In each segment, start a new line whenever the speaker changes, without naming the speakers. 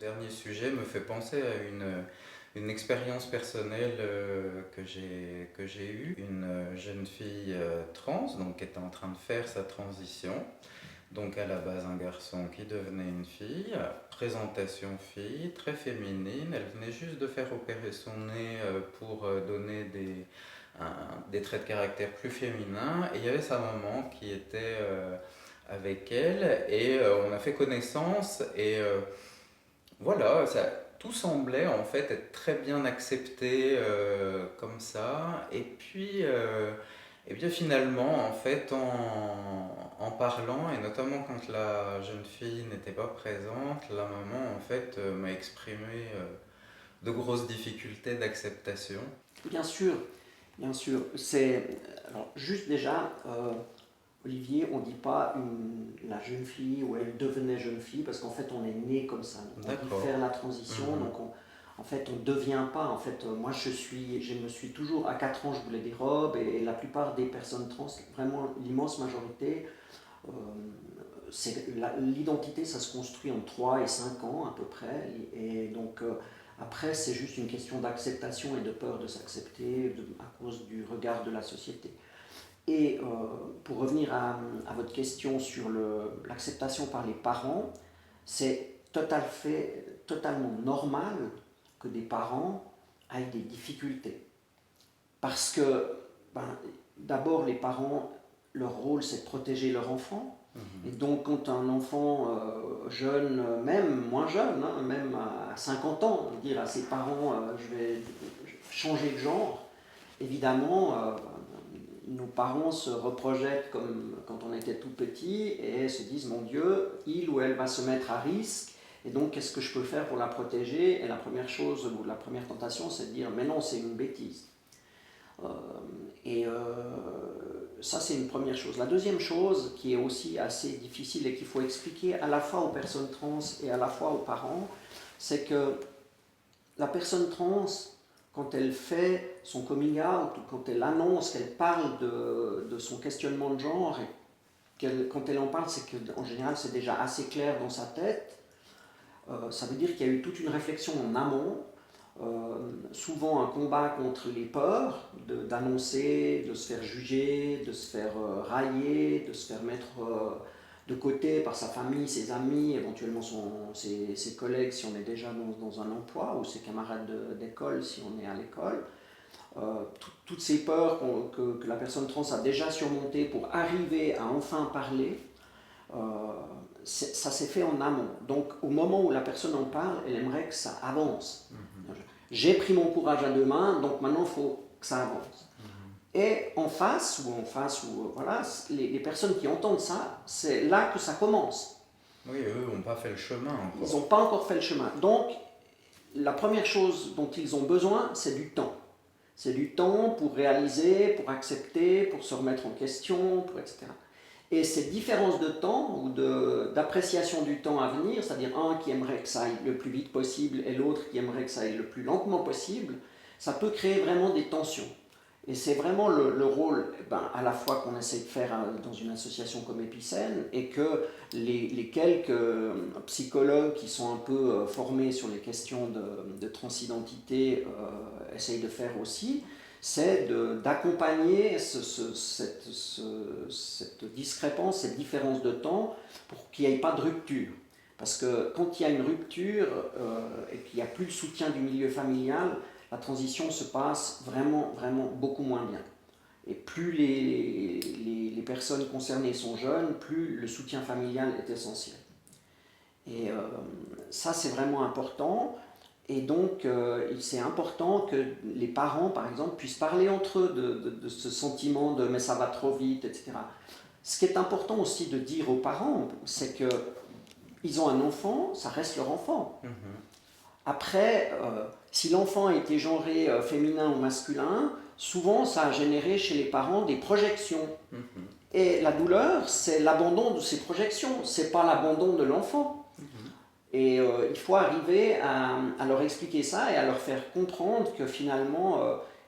dernier sujet me fait penser à une expérience personnelle que j'ai eue. Une jeune fille trans, donc qui était en train de faire sa transition. Donc à la base un garçon qui devenait une fille, présentation fille, très féminine. Elle venait juste de faire opérer son nez pour donner des traits de caractère plus féminins. Et il y avait sa maman qui était avec elle et on a fait connaissance et voilà, tout semblait en fait être très bien accepté comme ça. Et bien finalement, en fait, en parlant, et notamment quand la jeune fille n'était pas présente, la maman en fait m'a exprimé de grosses difficultés d'acceptation.
Bien sûr, bien sûr. C'est alors juste déjà, Olivier, on ne dit pas la jeune fille ou elle devenait jeune fille parce qu'en fait on est né comme ça. Donc, on dit
D'accord.
faire la transition. Donc en fait on ne devient pas. En fait moi je me suis toujours à 4 ans je voulais des robes et la plupart des personnes trans, vraiment l'immense majorité, euh, l'identité ça se construit en 3 et 5 ans à peu près. Et donc après, c'est juste une question d'acceptation et de peur de s'accepter à cause du regard de la société. Et pour revenir à votre question sur l'acceptation par les parents, c'est totalement normal que des parents aient des difficultés. Parce que, ben, d'abord, les parents, leur rôle, c'est de protéger leur enfant. Et donc, quand un enfant jeune, même moins jeune, hein, même à 50 ans, dire à ses parents je vais changer de genre, évidemment, nos parents se reprojettent comme quand on était tout petit et se disent mon Dieu, il ou elle va se mettre à risque. Et donc, qu'est-ce que je peux faire pour la protéger? Et la première chose, ou la première tentation, c'est de dire mais non, c'est une bêtise. Euh, et ça, c'est une première chose. La deuxième chose, qui est aussi assez difficile et qu'il faut expliquer à la fois aux personnes trans et à la fois aux parents, c'est que la personne trans, quand elle fait son coming out, ou quand elle annonce, qu'elle parle de son questionnement de genre, quand elle en parle, c'est qu'en général, c'est déjà assez clair dans sa tête. Ça veut dire qu'il y a eu toute une réflexion en amont, souvent un combat contre les peurs d'annoncer, de se faire juger, de se faire railler, de se faire mettre de côté par sa famille, ses amis, éventuellement ses collègues si on est déjà dans un emploi, ou ses camarades d'école si on est à l'école. Toutes ces peurs que la personne trans a déjà surmontées pour arriver à enfin parler, euh, ça s'est fait en amont. Donc au moment où la personne en parle, elle aimerait que ça avance. J'ai pris mon courage à deux mains, donc maintenant il faut que ça avance. Et en face, voilà, les personnes qui entendent ça, c'est là que ça commence.
Oui, eux n'ont pas fait le chemin
Ils
encore.
n'ont pas encore fait le chemin. Donc, la première chose dont ils ont besoin, c'est du temps. C'est du temps pour réaliser, pour accepter, pour se remettre en question, etc. Et ces différences de temps ou d'appréciation du temps à venir, c'est-à-dire un qui aimerait que ça aille le plus vite possible et l'autre qui aimerait que ça aille le plus lentement possible, ça peut créer vraiment des tensions. Et c'est vraiment le rôle à la fois qu'on essaie de faire dans une association comme Épicène et que les quelques psychologues qui sont un peu formés sur les questions de transidentité essayent de faire aussi, c'est d'accompagner cette discrépance, cette différence de temps pour qu'il n'y ait pas de rupture. Parce que quand il y a une rupture et qu'il n'y a plus le soutien du milieu familial, la transition se passe vraiment, vraiment beaucoup moins bien. Et plus les personnes concernées sont jeunes, plus le soutien familial est essentiel. Et ça, c'est vraiment important. Et donc, c'est important que les parents, par exemple, puissent parler entre eux de ce sentiment de mais ça va trop vite, etc. Ce qui est important aussi de dire aux parents, c'est qu'ils ont un enfant, ça reste leur enfant. Après, si l'enfant a été genré féminin ou masculin, souvent ça a généré chez les parents des projections. Et la douleur, c'est l'abandon de ces projections, c'est pas l'abandon de l'enfant. Et il faut arriver à leur expliquer ça et à leur faire comprendre que finalement,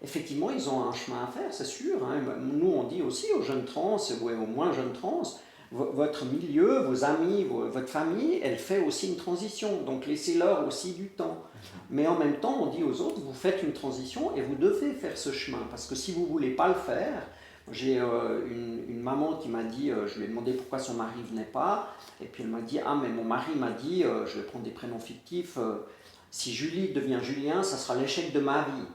effectivement, ils ont un chemin à faire, c'est sûr. Hein. Nous, on dit aussi aux jeunes trans, ou aux moins jeunes trans, Votre milieu, vos amis, votre famille, elle fait aussi une transition. Donc laissez-leur aussi du temps. Mais en même temps, on dit aux autres, vous faites une transition et vous devez faire ce chemin. Parce que si vous ne voulez pas le faire, j'ai une maman qui m'a dit, je lui ai demandé pourquoi son mari ne venait pas. Et puis elle m'a dit, ah mais mon mari m'a dit, je vais prendre des prénoms fictifs, si Julie devient Julien, ça sera l'échec de ma vie.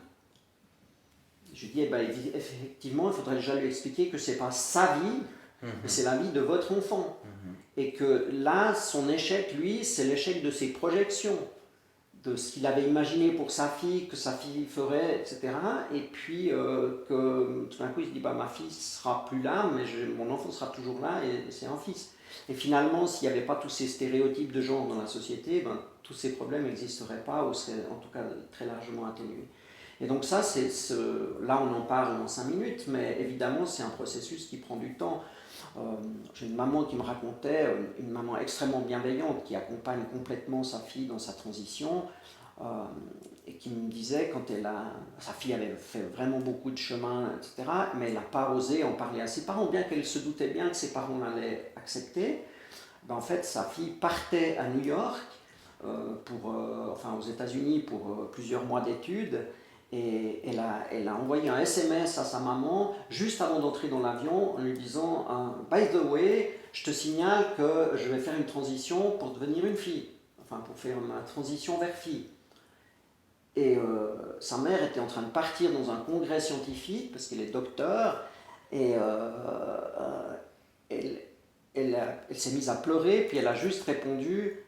Je lui ai dit, eh ben, effectivement, il faudrait déjà lui expliquer que ce n'est pas sa vie, mais c'est la vie de votre enfant. Et que là, son échec, lui, c'est l'échec de ses projections, de ce qu'il avait imaginé pour sa fille, que sa fille ferait, etc. Et puis que tout d'un coup, il se dit, bah, ma fille ne sera plus là, mais mon enfant sera toujours là, et c'est un fils. Et finalement, s'il n'y avait pas tous ces stéréotypes de genre dans la société, ben, tous ces problèmes n'existeraient pas, ou seraient en tout cas très largement atténués. Et donc ça, là on en parle en 5 minutes, mais évidemment c'est un processus qui prend du temps. J'ai une maman qui me racontait, une maman extrêmement bienveillante qui accompagne complètement sa fille dans sa transition, et qui me disait quand sa fille avait fait vraiment beaucoup de chemin, etc., mais elle n'a pas osé en parler à ses parents, bien qu'elle se doutait bien que ses parents l'allaient accepter. Ben, en fait, sa fille partait à New York, enfin aux États-Unis pour plusieurs mois d'études. Et elle a envoyé un SMS à sa maman juste avant d'entrer dans l'avion en lui disant By the way, je te signale que je vais faire une transition pour devenir une fille, enfin pour faire ma transition vers fille. Et sa mère était en train de partir dans un congrès scientifique parce qu'elle est docteur, et elle s'est mise à pleurer, puis elle a juste répondu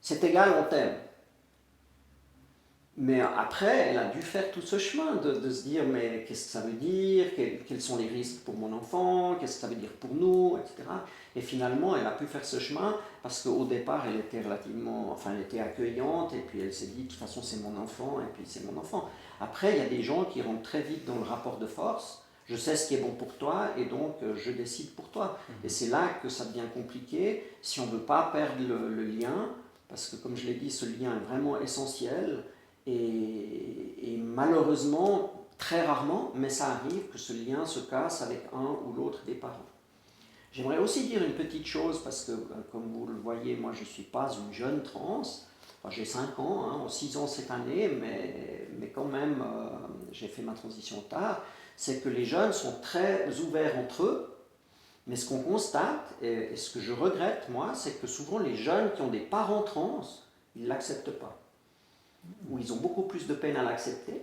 c'est égal, on t'aime. Mais après, elle a dû faire tout ce chemin de se dire mais qu'est-ce que ça veut dire, quels sont les risques pour mon enfant, qu'est-ce que ça veut dire pour nous, etc. Et finalement, elle a pu faire ce chemin parce qu'au départ, elle était elle était accueillante, et puis elle s'est dit de toute façon c'est mon enfant, et puis c'est mon enfant. Après, il y a des gens qui rentrent très vite dans le rapport de force. Je sais ce qui est bon pour toi, et donc je décide pour toi. Et c'est là que ça devient compliqué si on ne veut pas perdre le lien, parce que comme je l'ai dit, ce lien est vraiment essentiel. Et malheureusement, très rarement, mais ça arrive que ce lien se casse avec un ou l'autre des parents. J'aimerais aussi dire une petite chose, parce que comme vous le voyez, moi je ne suis pas une jeune trans, enfin, j'ai 5 ans, 6 ans cette année, mais quand même j'ai fait ma transition tard. C'est que les jeunes sont très ouverts entre eux, mais ce qu'on constate, et ce que je regrette moi, c'est que souvent les jeunes qui ont des parents trans, ils ne l'acceptent pas, où ils ont beaucoup plus de peine à l'accepter.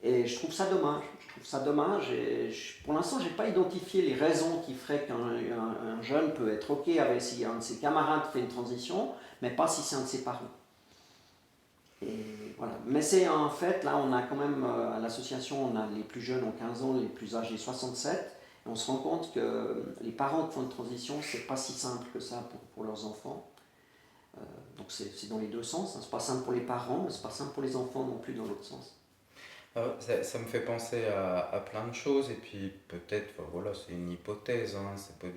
Et je trouve ça dommage. Et pour l'instant, je n'ai pas identifié les raisons qui feraient qu'un jeune peut être OK avec si un de ses camarades fait une transition, mais pas si c'est un de ses parents. Et voilà. Mais c'est en fait, là, on a quand même, à l'association, on a les plus jeunes ont 15 ans, les plus âgés 67, et on se rend compte que les parents qui font une transition, c'est pas si simple que ça pour leurs enfants. Donc c'est dans les deux sens, hein. C'est pas simple pour les parents, mais c'est pas simple pour les enfants non plus dans l'autre sens.
Ça me fait penser à plein de choses, et puis peut-être, enfin, voilà, c'est une hypothèse, hein, c'est pas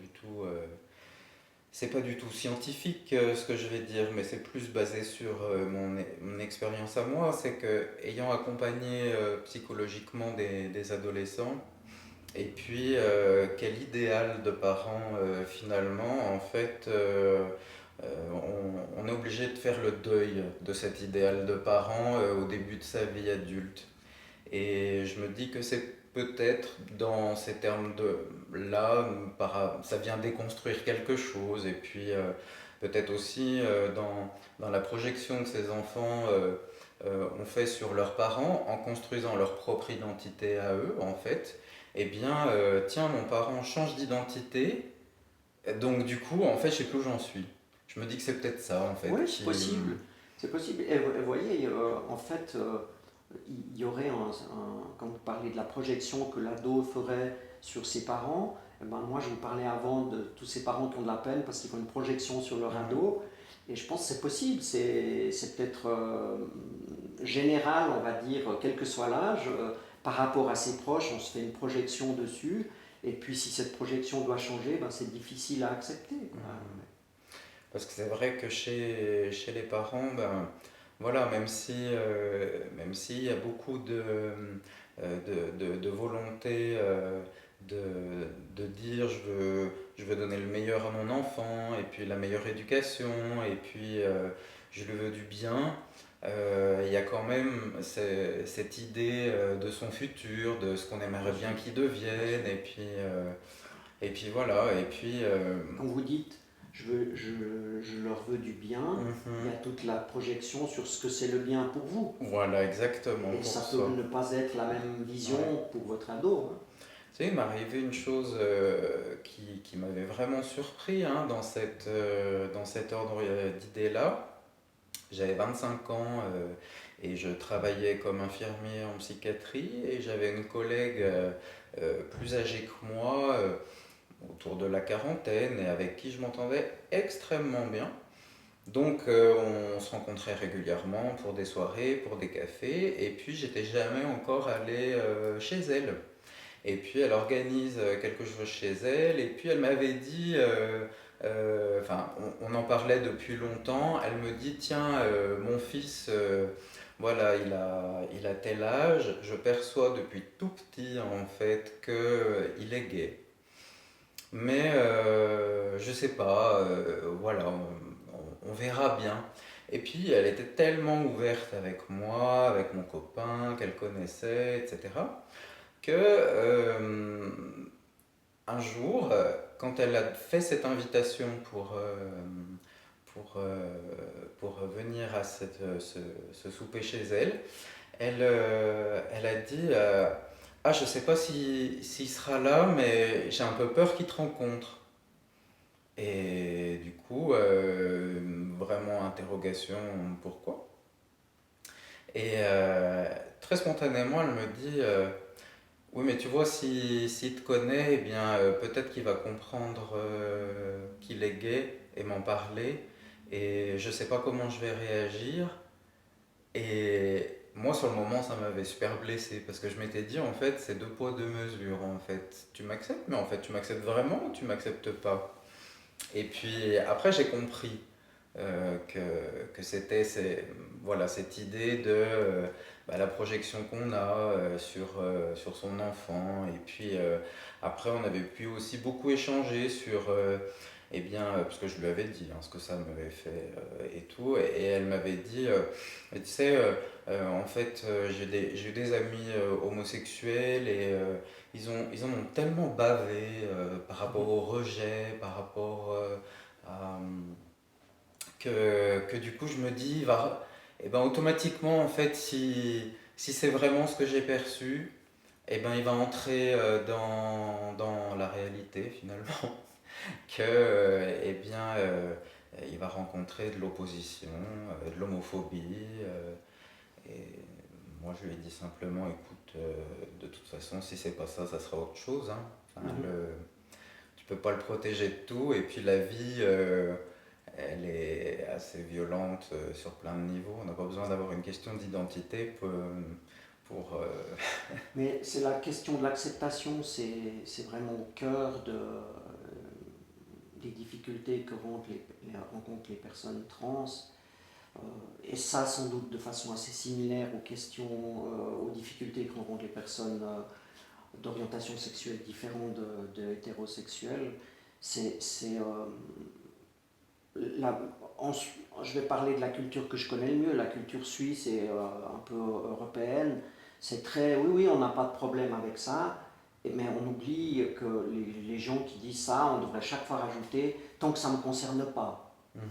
du tout scientifique ce que je vais dire, mais c'est plus basé sur mon expérience à moi. C'est que, ayant accompagné psychologiquement des adolescents, et puis quel idéal de parents finalement, en fait, on est obligé de faire le deuil de cet idéal de parents au début de sa vie adulte. Et je me dis que c'est peut-être dans ces termes-là, ça vient déconstruire quelque chose. Et puis peut-être aussi dans la projection que ces enfants ont fait sur leurs parents en construisant leur propre identité à eux, en fait. Eh bien, tiens, mon parent change d'identité, donc du coup, en fait, je sais plus où j'en suis. Je me dis que c'est peut-être ça, en fait,
Oui, c'est
qui...
possible. C'est possible. Et vous voyez, en fait, il y aurait quand vous parlez de la projection que l'ado ferait sur ses parents, eh ben moi je vous parlais avant de tous ces parents qui ont de la peine parce qu'ils font une projection sur leur ado, et je pense que c'est possible, c'est peut-être général, on va dire, quel que soit l'âge, par rapport à ses proches, on se fait une projection dessus, et puis si cette projection doit changer, ben c'est difficile à accepter.
Parce que c'est vrai que chez les parents, ben, voilà, même s'il y a beaucoup de volonté de dire je veux donner le meilleur à mon enfant, et puis la meilleure éducation, et puis je lui veux du bien. Il y a quand même cette idée de son futur, de ce qu'on aimerait bien qu'il devienne, et puis voilà, et puis...
Quand vous dites je leur veux du bien, il y a
mhm.
toute la projection sur ce que c'est le bien pour vous.
Voilà, exactement,
Et
pour
ça peut
ça.
ne pas être la même vision
Ouais.
pour votre ado, hein.
Tu sais, il m'est arrivé une chose qui m'avait vraiment surpris hein, dans cet ordre d'idées-là. J'avais 25 ans et je travaillais comme infirmier en psychiatrie et j'avais une collègue plus âgée que moi, autour de la quarantaine, et avec qui je m'entendais extrêmement bien. Donc on se rencontrait régulièrement pour des soirées, pour des cafés, et puis j'étais jamais encore allé chez elle. Et puis elle organise quelque chose chez elle, et puis elle m'avait dit, enfin on en parlait depuis longtemps, elle me dit, tiens, mon fils, voilà, il a tel âge, je perçois depuis tout petit en fait qu'il est gay. Mais je sais pas, voilà, on verra bien. Et puis elle était tellement ouverte avec moi, avec mon copain qu'elle connaissait, etc. que un jour, quand elle a fait cette invitation pour, euh, pour venir à ce souper chez elle, elle a dit ah, je sais pas s'il sera là, mais j'ai un peu peur qu'il te rencontre. Et du coup, vraiment interrogation, pourquoi? Et très spontanément, elle me dit oui, mais tu vois, s'il te connaît, eh bien, peut-être qu'il va comprendre qu'il est gay et m'en parler. Et je sais pas comment je vais réagir. Et moi, sur le moment, ça m'avait super blessé parce que je m'étais dit, en fait, c'est deux poids, deux mesures. En fait, tu m'acceptes, mais en fait, tu m'acceptes vraiment ou tu m'acceptes pas? Et puis après, j'ai compris que c'était voilà, cette idée de bah, la projection qu'on a sur son enfant. Et puis après, on avait pu aussi beaucoup échanger sur, eh bien, parce que je lui avais dit hein, ce que ça m'avait fait et tout. Et elle m'avait dit, tu sais, en fait, j'ai eu des amis homosexuels et ils en ont tellement bavé par rapport au rejet, par rapport à, que du coup je me dis, et ben automatiquement en fait si c'est vraiment ce que j'ai perçu, et ben il va entrer dans la réalité finalement, que eh bien il va rencontrer de l'opposition, de l'homophobie, et moi je lui ai dit simplement, écoute, de toute façon si c'est pas ça, ça sera autre chose, hein. Enfin,
Mhm.
tu peux pas le protéger de tout, et puis la vie elle est assez violente sur plein de niveaux. On n'a pas besoin d'avoir une question d'identité pour
Mais c'est la question de l'acceptation, c'est vraiment au cœur des difficultés que rencontrent les personnes trans. Et ça, sans doute, de façon assez similaire aux questions, aux difficultés que rencontrent les personnes d'orientation sexuelle différente de hétérosexuelles. C'est la- en- je vais parler de la culture que je connais le mieux, la culture suisse et un peu européenne. C'est très, oui, oui, on n'a pas de problème avec ça, mais on oublie que les gens qui disent ça, on devrait chaque fois rajouter tant que ça ne me concerne pas.
Mhm,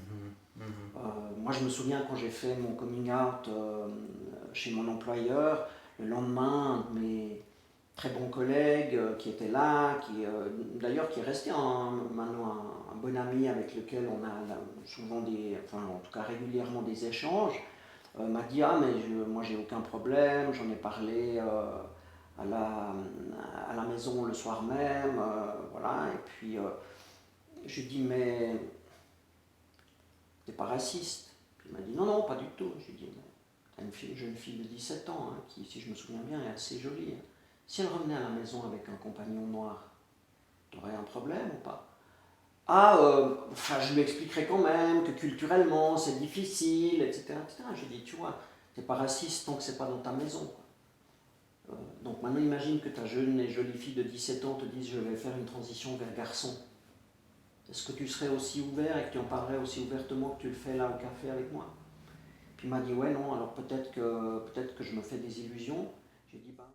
mhm,
Moi, je me souviens quand j'ai fait mon coming out chez mon employeur, le lendemain, un de mes très bons collègues qui était là, d'ailleurs qui est resté maintenant un bon ami avec lequel on a souvent enfin en tout cas régulièrement des échanges, m'a dit ah mais moi j'ai aucun problème, j'en ai parlé à la maison le soir même, voilà, et puis je lui dis mais t'es pas raciste? Puis il m'a dit non, non, pas du tout. Je lui ai dit, mais t'as une jeune fille de 17 ans, hein, qui, si je me souviens bien, est assez jolie, hein. Si elle revenait à la maison avec un compagnon noir, t'aurais un problème ou pas? Ah, enfin, je lui expliquerai quand même que culturellement c'est difficile, etc., etc. Je lui ai dit, tu vois, t'es pas raciste tant que c'est pas dans ta maison, quoi. Donc maintenant imagine que ta jeune et jolie fille de 17 ans te dise je vais faire une transition vers garçon. est-ce que tu serais aussi ouvert et que tu en parlerais aussi ouvertement que tu le fais là au café avec moi? Puis il m'a dit, ouais, non, alors peut-être que je me fais des illusions. J'ai dit, bah,